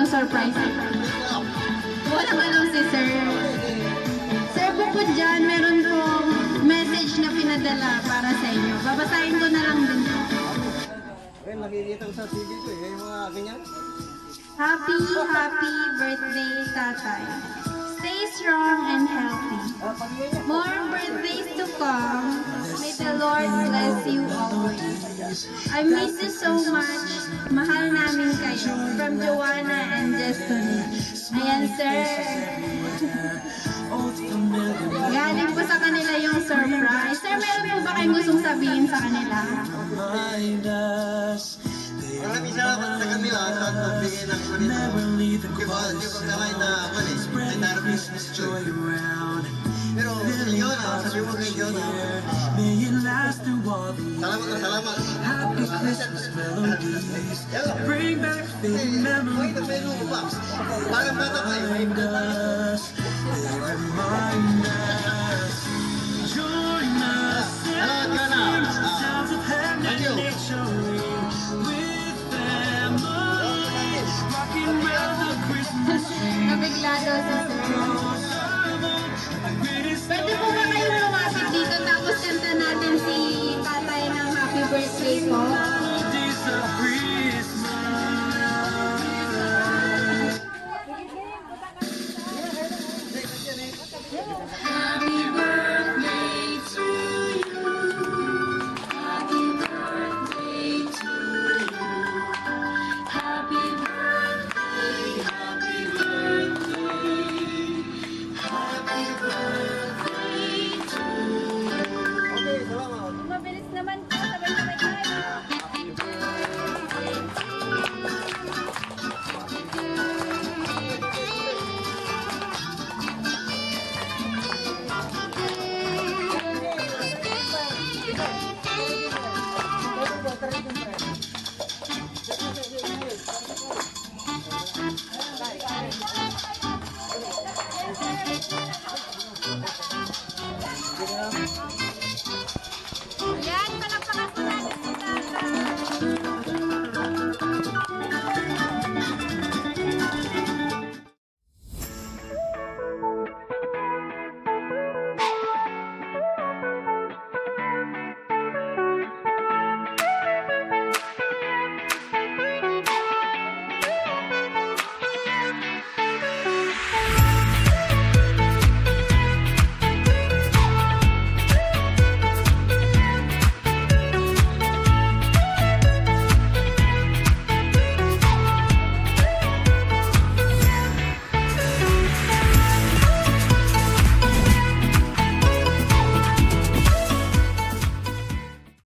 surprise. Walang ano si sir. Sir, bukod dyan, meron pong message na pinadala para sa inyo. Babasahin ko na lang din po. Okay, nakikita ko sa TV ko eh, yung mga ganyan. Happy birthday, tatay. Stay strong and healthy. More birthdays to come. May the Lord bless you always. I miss you so much. Mahal namin kayo. From Joanna and Destiny. Ayan, sir. Galing po sa kanila yung surprise. Sir, meron po ba kayong gustong sabihin sa kanila? Maraming salamat sa kanila sa pagbigay ng ganito. Di ba kakain na may therapist Miss Joy. Pero sa Leona, sabi mo kay Leona, salamat. Happy Christmas melodies bring back fading memories. Parang bata kayo. They remind us.